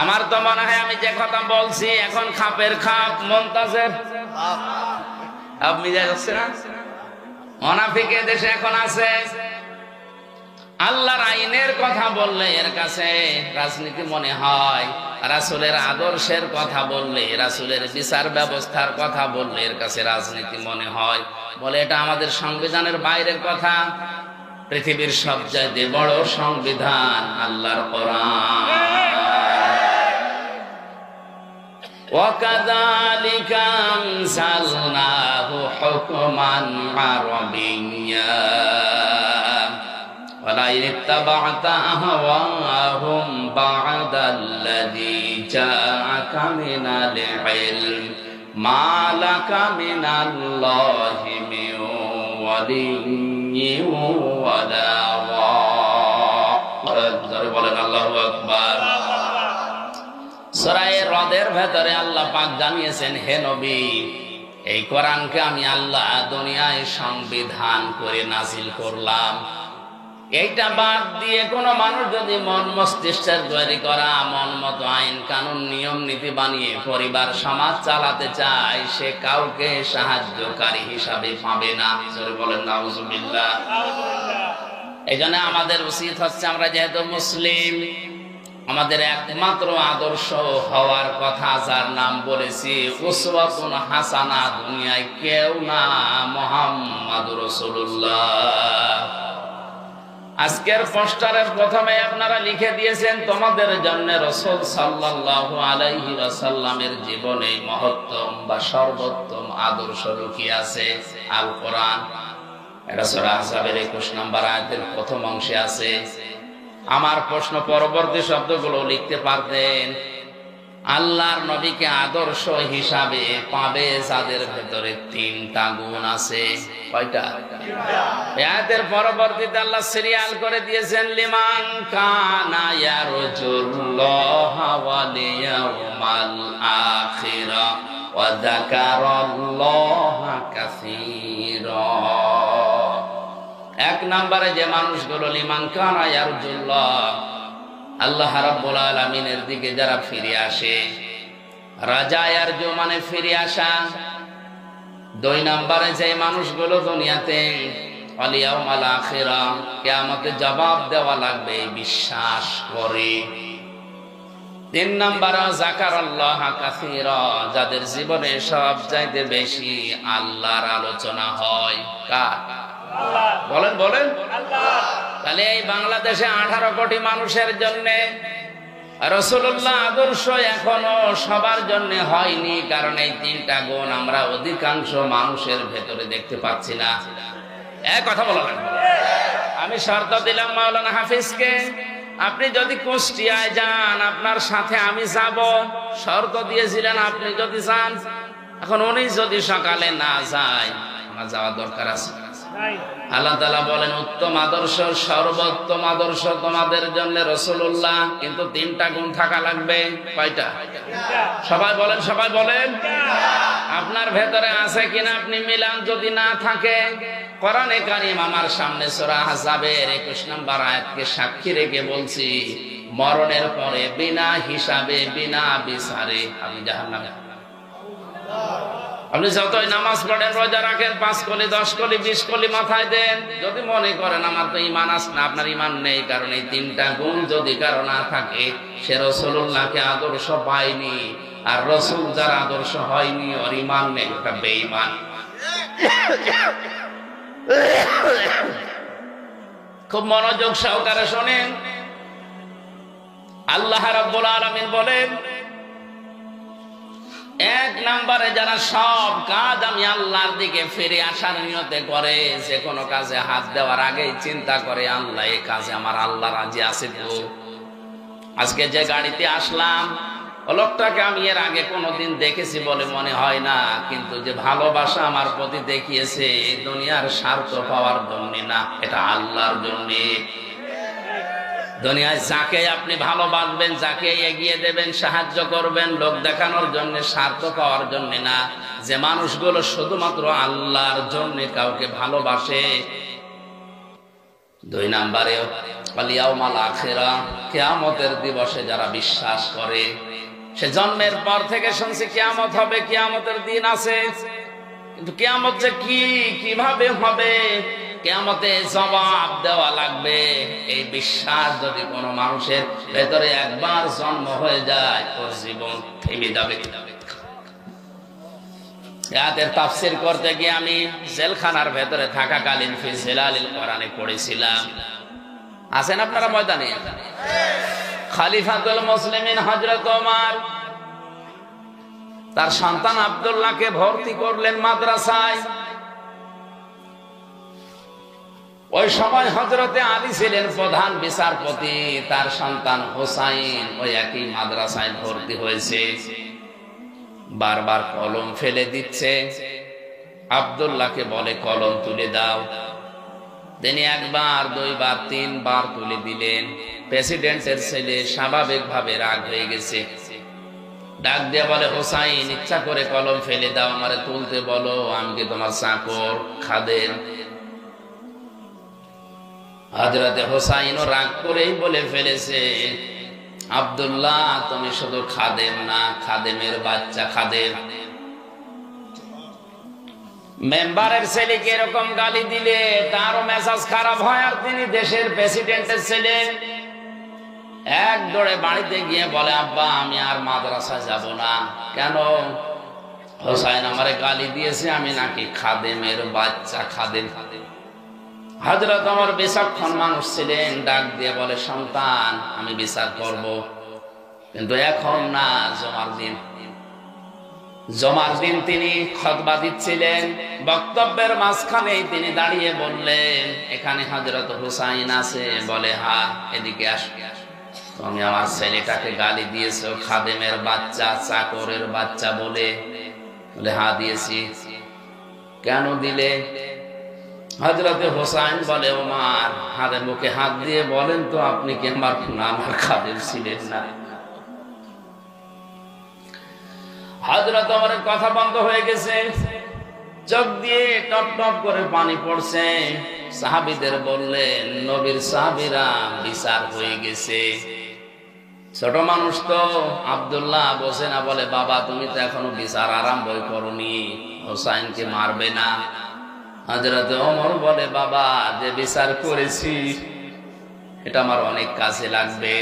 আমার তো মনে হয় আমি যে কথা বলছি এখন খাপের খাপ মুনতাজের আপনি যাচ্ছে না মুনাফিক দেশে এখন আছে। আল্লাহর আইনের কথা বললে এর কাছে রাজনীতি মনে হয়, রাসূলের আদর্শের কথা বললে, রাসূলের বিচার ব্যবস্থার কথা বললে এর কাছে রাজনীতি মনে হয়। বলে এটা আমাদের সংবিধানের বাইরের কথা। পৃথিবীর সবচেয়ে বড় সংবিধান আল্লাহর কোরআন। وَكَذَلِكَ أَنزَلْنَاهُ حُكْمًا عَرَبِيًّا وَلَئِنِ اتَّبَعْتَ أَهْوَاءَهُمْ بَعْدَ الَّذِي جَاءَكَ مِنَ الْعِلْمِ مَا لَكَ مِنَ اللَّهِ مِنْ وَلِيٍّ وَلَا وَاقٍ। বলেন আল্লাহু আকবার। সূরা রদের ভেতরে আল্লাহ পাক জানিয়েছেন, হে নবী, এই কোরআনকে আমি আল্লাহ দুনিয়ায় সংবিধান করে নাজিল করলাম। এইটা বাদ দিয়ে কোনো মানুষ যদি মন মস্তিষ্কের তৈরি করা মন মতো আইন কানুন নিয়ম নীতি বানিয়ে পরিবার সমাজ চালাতে চায়, সে কাউকে সাহায্যকারী হিসাবে পাবে না। বলেন নাউজুবিল্লাহ। এই জন্য আমাদের উচিত হচ্ছে, আমরা যেহেতু মুসলিম, আমাদের একমাত্র আদর্শ হওয়ার কথা যার নাম বলেছি উসওয়াতুন হাসানা, দুনিয়ায় কেউ না, মুহাম্মাদুর রাসূলুল্লাহ। আজকের পোস্টারের প্রথমে আপনারা লিখে দিয়েছেন, তোমাদের জন্য রাসূল সাল্লাল্লাহু আলাইহি ওয়াসাল্লামের জীবনে মহত্তম বা সর্বোত্তম আদর্শ লুকিয়ে আছে আল কোরআন। এটা সূরা আহজাবের 21 নম্বর আয়াতের প্রথম অংশে আছে। আমার প্রশ্ন, পরবর্তী শব্দগুলো লিখতে পারতেন। আল্লাহর নবীকে আদর্শ হিসাবে পাবে যাদের ভেতরে 3টা গুণ আছে। কয়টা? আয়াতের পরবর্তীতে আল্লাহ সিরিয়াল করে দিয়েছেন, লিমান কানা ইয়ারজুল্লাহা ওয়াল ইয়াউমাল আখিরা ওয়া যাকারাল্লাহা কাসীরা। এক নম্বরে যে মানুষগুলো লিমান কানা ইয়ারজুল্লাহ, আল্লাহ রাব্বুল আলামিনের দিকে যারা ফিরে আসে, রাজা ইয়ারজু মানে ফিরে আসা। 2 নম্বরে যে মানুষগুলো দুনিয়াতে ওয়াল ইয়াউমাল আখিরা, কিয়ামতে জবাব দেওয়া লাগবে, বিশ্বাস করে। 3 নম্বরে যাকারাল্লাহা কাসীরা, যাদের জীবনে সবচাইতে বেশি আল্লাহর আলোচনা হয়। কার? বলেন বলেন। তাহলে এই বাংলাদেশে 18 কোটি মানুষের জন্য রাসূলুল্লাহ আদর্শ এখনো সবার জন্য হয়নি, কারণ এই 3টা গুণ আমরা অধিকাংশ মানুষের ভেতরে দেখতে পাচ্ছি না। এক কথা বলা লাগবে। আমি শর্ত দিলাম মাওলানা হাফিজকে, আপনি যদি কুষ্টিয়ায় যান আপনার সাথে আমি যাব। শর্ত দিয়েছিলেন আপনি যদি যান। এখন উনি যদি সকালে না যায়, আমার যাওয়ার দরকার আছে। আল্লাহ তাআলা বলেন, উত্তম আদর্শ, সর্বোত্তম আদর্শ তোমাদের জন্য রাসূলুল্লাহ, কিন্তু 3টা গুণ থাকা লাগবে। কয়টা? সবাই বলেন, সবাই বলেন। আপনার ভেতরে আছে কিনা আপনি মিলান। যদি না থাকে, কোরআনে কারীম আমার সামনে সূরা আহজাবের 21 নম্বর আয়াতকে সাক্ষী রেখে বলছি, মরণের পরে বিনা হিসাবে বিনা বিচারে আপনি জাহান্নামে। আপনি যতই নামাজ পড়েন, রোজা রাখেন, 5 কলি 10 কলি 20 কলি মাথায় দেন, যদি মনে করেন আমার তো ঈমান আছে না, আপনার ঈমান নেই। কারণ এই 3টা গুণ যদি কারো না থাকে, সে রাসূলুল্লাহকে আদর্শ পায়নি। আর রাসূল যার আদর্শ হয়নি, ওর ঈমান নেই, ওটা বেঈমান। খুব মনোযোগ সহকারে শোনেন। আল্লাহ রাব্বুল আলামিন বলেন, 1 নম্বরে যারা সব কাজ আমি আল্লাহর দিকে ফিরে আসার নিয়তে করে, যে কোনো কাজে হাত দেওয়ার আগেই চিন্তা করে, আল্লাহ এই কাজে আমার আল্লাহ রাজি আছে তো। আজকে যে গাড়িতে আসলাম, লোকটাকে আমি এর আগে কোনোদিন দেখেছি বলে মনে হয় না, কিন্তু যে ভালোবাসা আমার প্রতি দেখিয়েছে, দুনিয়ার স্বার্থ পাওয়ার জন্য না, এটা আল্লাহর জন্য। দুনিয়ায় যাকে আপনি ভালোবাসবেন, যাকে এগিয়ে দেবেন, সাহায্য করবেন, লোক দেখানোর জন্য, স্বার্থ পাওয়ার জন্য না। যে মানুষগুলো শুধুমাত্র আল্লাহর জন্য কাউকে ভালোবাসে। 2 নম্বরে ওয়াল ইয়াউমাল আখিরা, কিয়ামতের দিবসে যারা বিশ্বাস করে। সে জন্মের পর থেকে শুনছে কিয়ামত হবে, কিয়ামতের দিন আছে, কিন্তু কিয়ামত যে কি, কিভাবে হবে, কিয়ামতে জবাব দেওয়া লাগবে, এই বিশ্বাস যদি কোনো মানুষের ভেতরে একবার জন্ম হয়ে যায়, ওর জীবন থেমে যাবে। আয়াতের তাফসীর করতে গিয়ে আমি জেলখানার ভেতরে থাকাকালীন ফি জিলালিল কোরআনে পড়েছিলাম। আছেন আপনারা ময়দানে? খলিফাতুল মুসলিমিন হযরত ওমর তার সন্তান আব্দুল্লাহকে ভর্তি করলেন মাদ্রাসায়। ওই সময় হযরতে আলী ছিলেন প্রধান বিচারপতি, তার সন্তান হোসাইন ওই একই মাদ্রাসায় ভর্তি হয়েছে। বারবার কলম ফেলে দিচ্ছে, আব্দুল্লাহকে বলে কলম তুলে দাও। তিনি একবার, দুইবার, তিনবার তুলে দিলেন। প্রেসিডেন্টের ছেলে স্বাভাবিকভাবে রাগ হয়ে গেছে, ডাক দিয়ে বলে হোসাইন, ইচ্ছা করে কলম ফেলে দাও, আমারে তুলতে বলো, আমি কি তোমার চাকর, খাদেম? হযরতে হোসাইনও রাগ করেই বলে ফেলেছে, আব্দুল্লাহ তুমি শুধু খাদেম না, খাদেমের বাচ্চা খাদেম। মেম্বারের ছেলেকে এরকম গালি দিলে তারও মেজাজ খারাপ হয়, আর তিনি দেশের প্রেসিডেন্টের ছেলে। এক দৌড়ে বাড়িতে গিয়ে বলে, আব্বা আমি আর মাদ্রাসায় যাব না। কেন? হোসাইন আমারে গালি দিয়েছে, আমি নাকি খাদেমের বাচ্চা, খাদেম। হযরত ওমর বিচক্ষণ মানুষ ছিলেন, ডাক দিয়ে বলে, সন্তান আমি বিচার করব, কিন্তু এখন না, জমার দিন। জমার দিন তিনি খুতবা দিচ্ছিলেন, বক্তব্যের মাঝখানেই তিনি দাঁড়িয়ে বললেন, এখানে হযরত হোসাইন আছে? বলে হ্যাঁ। এদিকে আসো, তুমি আমার ছেলেটাকে গালি দিয়েছো খাদেমের বাচ্চা, চাকরের বাচ্চা বলে? বলে হ্যাঁ দিয়েছি। কেন দিলে? হযরতে হোসাইন বলে, ওমর হাতে মুখে হাত দিয়ে বলেন তো, আপনি কি আমার খাদেম ছিলেন না? হযরত ওমরের কথা বন্ধ হয়ে গেছে, চোখ দিয়ে টপ টপ করে পানি পড়ছে। সাহাবীদের বললেন, নবীর সাহাবীরা, বিচার হয়ে গেছে। ছোট মানুষ তো, আব্দুল্লাহ বসে না, বলে বাবা তুমি তো এখনো বিচার আরম্ভই করনি, হোসাইনকে মারবে না? হযরত ওমর বলে, বাবা যে বিচার করেছি এটা আমার অনেক কাজে লাগবে।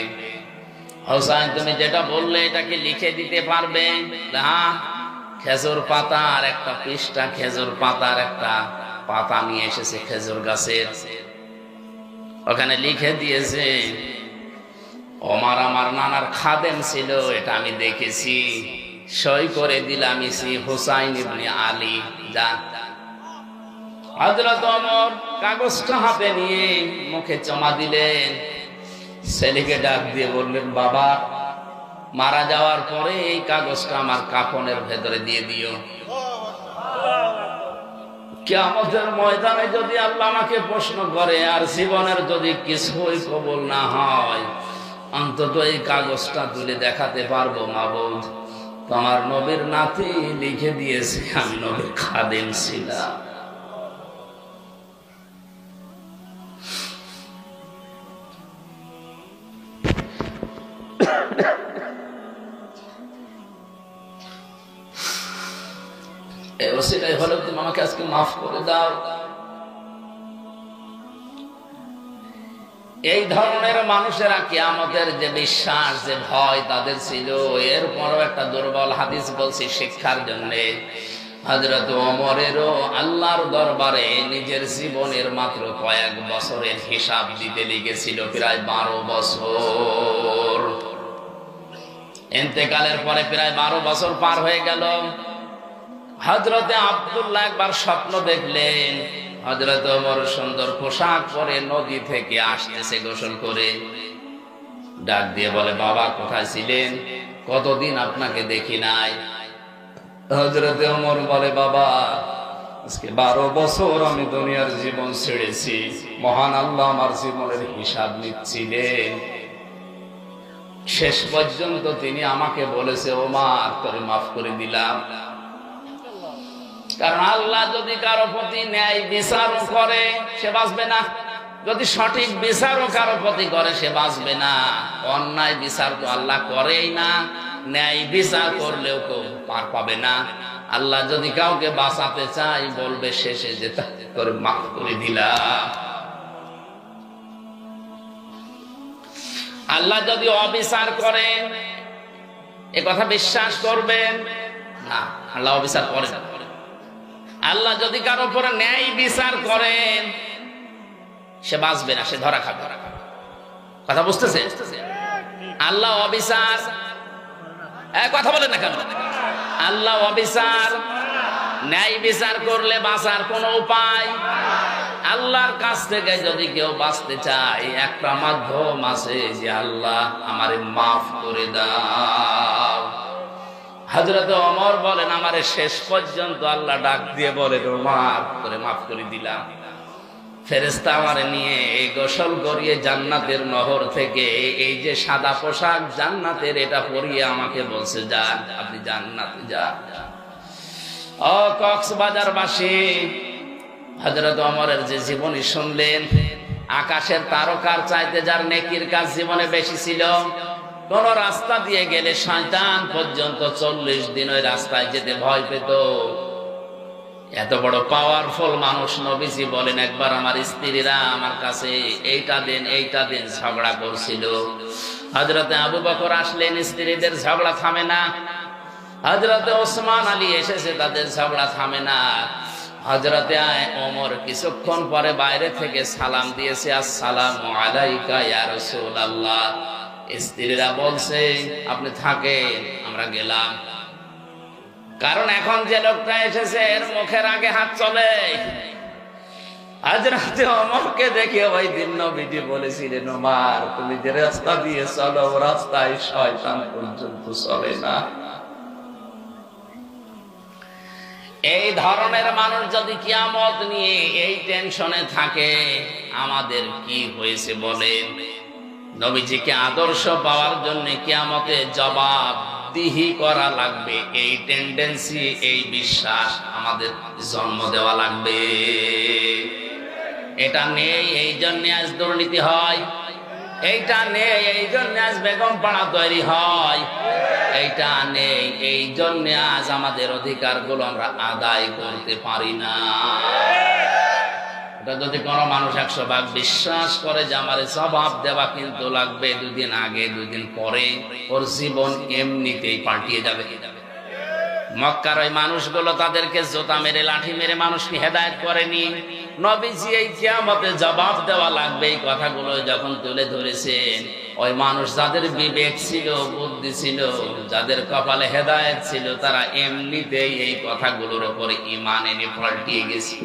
হোসাইন তুমি যেটা বললে এটাকে লিখে দিতে পারবে? হ্যাঁ। খেজুর পাতার একটা পৃষ্ঠা, খেজুর পাতার একটা পাতা নিয়ে এসেছে খেজুর গাছের, ওখানে লিখে দিয়েছে, ওমর আমার নানার খাদেম ছিল, এটা আমি দেখেছি, সই করে দিলাম, ইসি হুসাইন ইবনে আলী। যা। হযরত ওমর কাগজটা হাতে নিয়ে মুখে চমা দিলেন, ছেলেকে ডাক দিয়ে বললেন, বাবা মারা যাওয়ার পরে এই কাগজটা আমার কাফনের ভেতরে দিয়ে দিও। কিয়ামতের ময়দানে যদি আল্লাহ আমাকে প্রশ্ন করে আর জীবনের যদি কিছুই কবুল না হয়, অন্তত এই কাগজটা তুলে দেখাতে পারবো, মাবুদ তোমার নবীর নাতি লিখে দিয়েছে আমি নবীর খাদেম ছিলাম। এই হলো তুমি আমাকে আজকে মাফ করে দাও। এই ধরনের মানুষেরা কিয়ামতের যে বিশ্বাস, যে ভয় তাদের ছিল, এরপরও একটা দুর্বল হাদিস বলছি শিক্ষার জন্য। হযরত ওমরেরও আল্লাহর দরবারে নিজের জীবনের মাত্র কয়েক বছরের হিসাব দিতে লিখেছিল, প্রায় 12 বছর। ইন্তেকালের পরে প্রায় 12 বছর পার হয়ে গেল। হযরতে আব্দুল্লাহ একবার স্বপ্ন দেখলেন, হযরত ওমর সুন্দর পোশাক পরে নদী থেকে আসতেছে গোসল করে। ডাক দিয়ে বলে, বাবা কোথায় ছিলেন? কতদিন আপনাকে দেখি নাই। হযরতে ওমর বলে, বাবা আজকে 12 বছর আমি দুনিয়ার জীবন ছেড়েছি, মহান আল্লাহ আমার জীবনের হিসাব নিচ্ছিলেন। শেষ পর্যন্ত তিনি আমাকে বলেছে, ওমর তোরে মাফ করে দিলাম। কারণ আল্লাহ যদি কারো প্রতি ন্যায় বিচার করে সে বাঁচবে না, যদি সঠিক বিচারও কারো প্রতি করে সে বাঁচবে না। অন্যায় বিচার তো আল্লাহ করেই না, ন্যায় বিচার করলেও কেউ পার পাবে না। আল্লাহ যদি কাউকে বাঁচাতে চাই বলবে শেষে যে করে মাফ করে দিলাম। আল্লাহ যদি অবিচার করেন এ কথা বিশ্বাস করবেন না, আল্লাহ অবিচার করেন। আল্লাহ যদি কারো উপরে ন্যায় বিচার করেন সে বাঁচবে না, সে ধরা খাবে। কথা বুঝতেছে? আল্লাহ অবিচার, কথা বলেন না কেন? আল্লাহ অবিচার, ন্যায় বিচার করলে বাঁচার কোনো উপায়? আল্লাহর কাছ থেকে যদি কেউ বাঁচতে চায় একটা মাধ্যম আছে যে আল্লাহ আমারে মাফ করে দাও। হযরত ওমর বলেন আমারে শেষ পর্যন্ত আল্লাহ ডাক দিয়ে বলে মাফ করে দিলাম। ফেরেশতা আমারে নিয়ে গোসল করিয়ে জান্নাতের নহর থেকে এই যে সাদা পোশাক জান্নাতের এটা পরিয়ে আমাকে বলছে যান, আপনি জান্নাতে যান। ও কক্সবাজারবাসী, হযরত ওমরের যে জীবনী শুনলেন, আকাশের তারকার চাইতে যার নেকির কাজ জীবনে বেশি ছিল। কোন রাস্তা দিয়ে গেলে শয়তান পর্যন্ত 40 দিন ওই রাস্তায় যেতে ভয় পেত। এত বড় পাওয়ারফুল মানুষ নবীজি বলেন একবার আমার স্ত্রীরা আমার কাছে এইটা দেন ঝগড়া করছিল। হযরতে আবু বকর আসলেন, স্ত্রীদের ঝগড়া থামে না। হযরতে ওসমান আলী এসেছে, তাদের ঝগড়া থামে না। হযরতে ওমর কিছুক্ষণ পরে বাইরে থেকে সালাম দিয়েছে, আসসালামু আলাইকা ইয়া রাসূলুল্লাহ। স্ত্রীরা বলছে আপনি থাকেন, আমরা গেলাম। কারণ এখন যে লোকটা এসেছে এর মুখের আগে হাত চলে। হযরতে ওমরকে দেখে ওই দিন নবীজি বলেছিলেন ওমর তুমি যে রাস্তা দিয়ে চলো ও রাস্তায় শয়তান পর্যন্ত চলে না। এই ধরনের মানুষ যদি কিয়ামত নিয়ে এই টেনশনে থাকে আমাদের কি হয়েছে বলেন? নবীজিকে আদর্শ পাওয়ার জন্য কিয়ামতে জবাবদিহি করা লাগবে, এই টেন্ডেন্সি, এই বিশ্বাস আমাদের জন্ম দেওয়া লাগবে। এটা নেই এই জন্য আজ দুর্নীতি হয়, এইটা নেই এই জন্য আজ বেগম পাড়া তৈরি হয়, এইটা নেই এই জন্য আজ আমাদের অধিকারগুলো আমরা আদায় করতে পারি না। যদি কোন মানুষ 100 ভাগ বিশ্বাস করে যে আমার জবাব দেওয়া কিন্তু লাগবে, 2 দিন আগে 2 দিন পরে ওর জীবন এমনিতেই পাল্টিয়ে যাবে। মক্কার ওই মানুষগুলো তাদেরকে জোতা মেরে লাঠি মেরে মানুষকে হেদায়েত করেনি। নবীজি এই কিয়ামতে জবাব দেওয়া লাগবে এই কথাগুলো যখন তুলে ধরেছেন, ওই মানুষ যাদের বিবেক ছিল, বুদ্ধি ছিল, যাদের কপালে হেদায়েত ছিল, তারা এমনিতেই এই কথাগুলোর উপরে ঈমান এনে পাল্টিয়ে গেছে।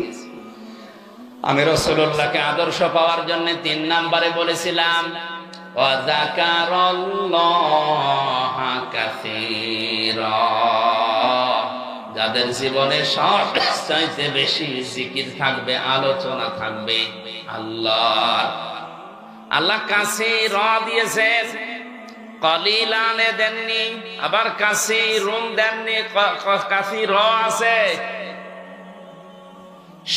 আমি রাসূলুল্লাহকে আদর্শ পাওয়ার জন্য 3 নম্বরে বলেছিলাম ওয়া যাকারাল্লাহা কাসীরা, যাদের জীবনে সবচাইতে বেশি জিকির থাকবে, আলোচনা থাকবে আল্লাহ। আল্লাহ কাসীরা দিয়েছেন, কলিলানে দেননি, আবার কাসীরুন দেননি, কাসীরা আছে।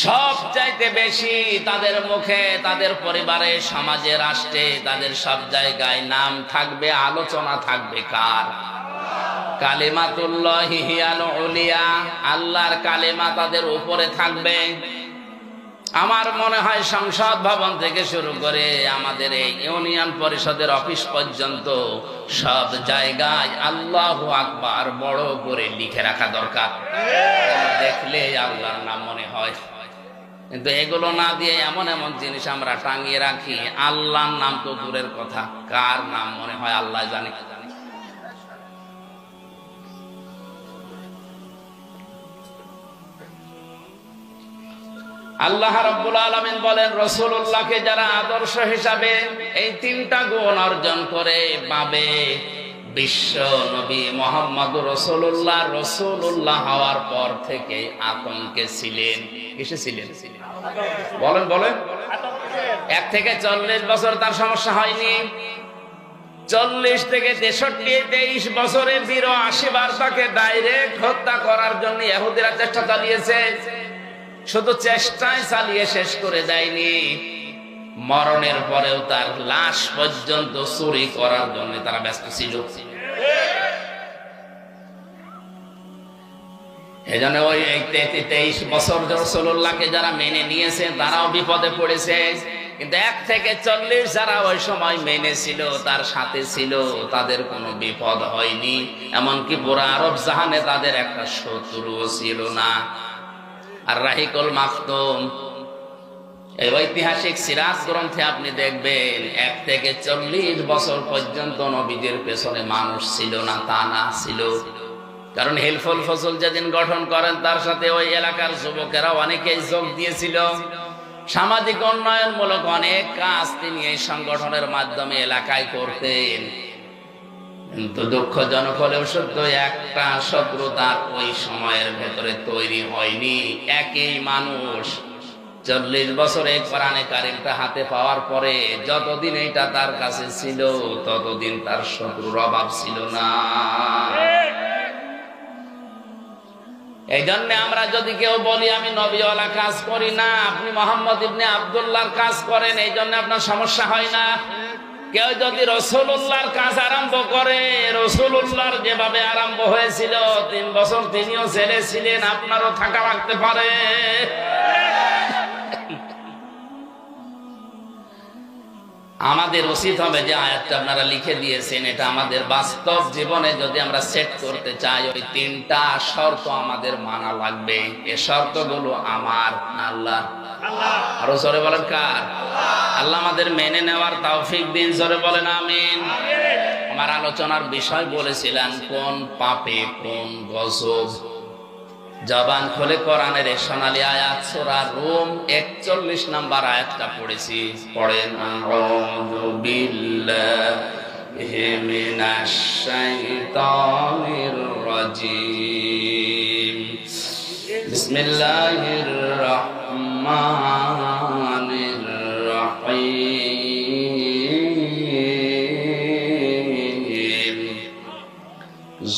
সব চাইতে বেশি তাদের মুখে, তাদের পরিবারে, সমাজে, রাষ্ট্রে, তাদের সব জায়গায় নাম থাকবে, আলোচনা থাকবে কার? কালিমাতুল্লাহি হিয়াল উলিয়া, আল্লাহর কালেমা তাদের উপরে থাকবে। আমার মনে হয় সংসদ ভবন থেকে শুরু করে আমাদের এই ইউনিয়ন পরিষদের অফিস পর্যন্ত সব জায়গায় আল্লাহু আকবার বড় করে লিখে রাখা দরকার, দেখলে আল্লাহর নাম মনে হয়। কিন্তু এগুলো না দিয়ে এমন এমন জিনিস আমরা টাঙিয়ে রাখি, আল্লাহর নাম তো দূরের কথা, কার নাম মনে হয় আল্লাহ জানে। আল্লাহ রাব্বুল আলামিন বলেন রাসূলুল্লাহকে যারা আদর্শ হিসাবে এই 3টা গুণ অর্জন করে পাবে, বিশ্ব নবী মুহাম্মদুর রাসূলুল্লাহ রাসূলুল্লাহ হওয়ার পর থেকে আতঙ্কে ছিলেন। কিসে ছিলেন? বলেন বলেন। 1 থেকে 40 বছর তার সমস্যা হয়নি। 40 থেকে 63, 23 বছরে 82 বার তাকে ডাইরেক্ট হত্যা করার জন্য ইহুদিরা চেষ্টা চালিয়েছে। শুধু চেষ্টায় চালিয়ে শেষ করে দেয়নি, মরণের পরেও তার লাশ পর্যন্ত চুরি করার জন্য তারা ব্যস্ত ছিল। এজন্য ওই 23 বছর রাসূলুল্লাহকে যারা মেনে নিয়েছে তারাও বিপদে পড়েছে, কিন্তু 1 থেকে 40 যারা ওই সময় মেনেছিল, তার সাথে ছিল, তাদের কোনো বিপদ হয়নি। এমনকি পুরো আরব জাহানে তাদের একটা শত্রুও ছিল না। আর রাহিকুল মাখতুম, এই ঐতিহাসিক সিরাত গ্রন্থে আপনি দেখবেন 1 থেকে 40 বছর পর্যন্ত নবীদের পেছনে মানুষ ছিল না, তা না ছিল। কারণ হিলফুল ফজল যেদিন গঠন করেন তার সাথে ওই এলাকার যুবকেরা অনেকেই যোগ দিয়েছিল। সামাজিক উন্নয়নমূলক অনেক কাজ তিনি এই সংগঠনের মাধ্যমে এলাকায় করতেন। কিন্তু দুঃখজনক হলেও সত্য, একটা শত্রুতা ওই সময়ের ভেতরে তৈরি হয়নি। একই মানুষ 40 বছরে কোরআনে কারিমটা হাতে পাওয়ার পরে যতদিন এটা তার কাছে ছিল ততদিন তার শত্রুর অভাব ছিল না। এই জন্য আমরা যদি কেউ বলি আমি নবীওয়ালা কাজ করি না, আপনি মোহাম্মদ ইবনে আব্দুল্লাহর কাজ করেন, এই জন্য আপনার সমস্যা হয় না। কেউ যদি রাসূলুল্লাহর কাজ আরম্ভ করে, রাসূলুল্লাহর যেভাবে আরম্ভ হয়েছিল 3 বছর তিনিও ছেলে ছিলেন, আপনারও থাকা লাগতে পারে। আমাদের উচিত হবে যে আয়াতটা আপনারা লিখে দিয়েছেন, এটা আমাদের বাস্তব জীবনে যদি আমরা সেট করতে চাই, ওই 3টা শর্ত আমাদের মানা লাগবে। এই শর্তগুলো আমার আল্লাহ, আরো জোরে বলেন কার? আল্লাহ আমাদের মেনে নেওয়ার তৌফিক দিন, জোরে বলেন আমিন। আমার আলোচনার বিষয় বলেছিলেন কোন পাপে কোন গজব। জবান খুলে কোরআনের সোনালী আয়াত সূরা রুম 41 নম্বর আয়াতটা পড়েছি, পড়েন। আউযু বিল্লাহি মিনাশ শাইতানির রাজীম, বিসমিল্লাহির রাহমানির রাহিম।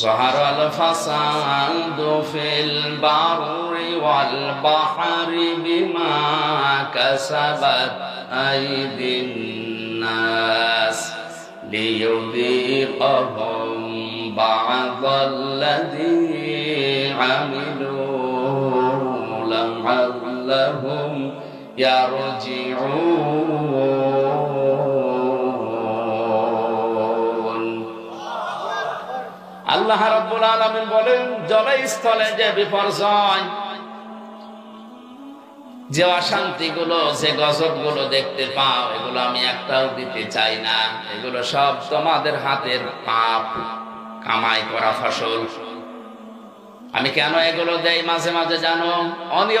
ظهر الفساد في البر والبحر بما كسبت أيدي الناس ليذيقهم بعض الذي عملوا لعلهم يرجعون। আল্লাহ রাব্বুল আলামিন বলেন, জলস্থলে যে বিপর্যয়, যে অশান্তিগুলো, যে গজবগুলো দেখতে পাও, এগুলো আমি একটাও দিতে চাই না। এগুলো সব তোমাদের হাতের পাপ কামাই করা ফসল। আমি কেন এগুলো দেই মাঝে মাঝে জানো?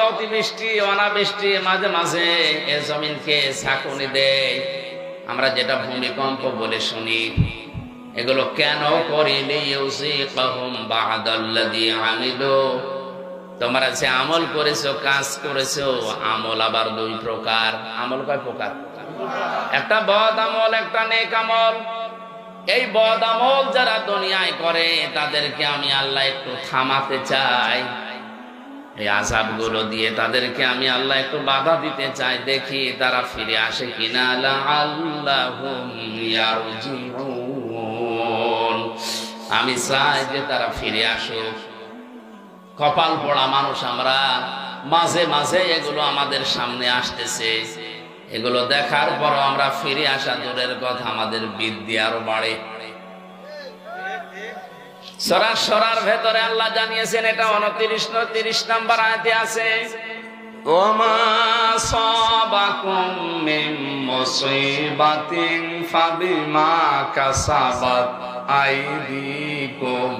অতিবৃষ্টি, অনাবৃষ্টি, মাঝে মাঝে এ জমিনকে ঝাঁকুনি দেয়, আমরা যেটা ভূমিকম্প বলে শুনি। এগুলো কেন করি? লিইউযিকাহুম বা'দাল্লাযী আমিলু, তোমরা যে আমল করেছো, কাজ করেছো, আমল আবার 2 প্রকার। আমল কয় প্রকার? একটা বদ আমল, একটা নেক আমল। এই বদ আমল যারা দুনিয়ায় করে তাদেরকে আমি আল্লাহ একটু থামাতে চাই, এই আযাবগুলো দিয়ে তাদেরকে আমি আল্লাহ একটু বাধা দিতে চাই, দেখি তারা ফিরে আসে কিনা। লাআল্লাহুম ইয়ারজিউন, আমি চাই যে তারা ফিরে আসুক। কপাল পোড়া মানুষ আমরা, মাঝে মাঝে এগুলো আমাদের সামনে আসতেছে, এগুলো দেখার পর আমরা ফিরে আসা দূরের কথা, আমাদের বিদ্যি আরো বাড়ে। সরার ভেতরে আল্লাহ জানিয়েছেন, এটা 29 নম্বর আয়াতে আছে, ওমা সাবাকুম মিন মুসিবাতিন ফাবিমা কাসাবাত আইদিকুম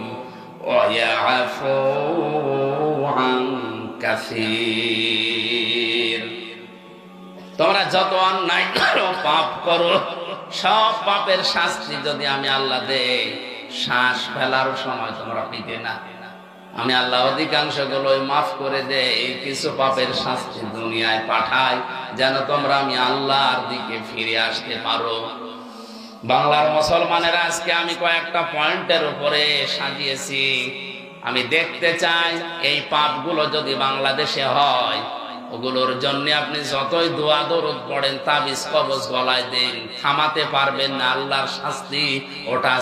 ওয়া ইয়াফু আন কাসীর। তোমরা যত অন্যায় করো, পাপ করো, সব পাপের শাস্তি যদি আমি আল্লাহ দেই, শ্বাস ফেলার সময় তোমরা পিতে না, আমি আল্লাহ অধিকাংশ গুলোই মাফ করে দেই। কিছু পাপের শাস্তি দুনিয়ায় পাঠাই যেন তোমরা আমি আল্লাহর দিকে ফিরে আসতে পারো। বাংলার মুসলমানেরা আজকে আমি কয়েকটা পয়েন্টের উপরে সাজিয়েছি। আমি দেখতে চাই এই পাপগুলো যদি বাংলাদেশে হয়, ওগুলোর জন্য আপনি যতই দোয়া দরুদ পড়েন, তাবিজ কবজ গলায় দেন, থামাতে পারবেন না। আল্লাহর শাস্তি ওটা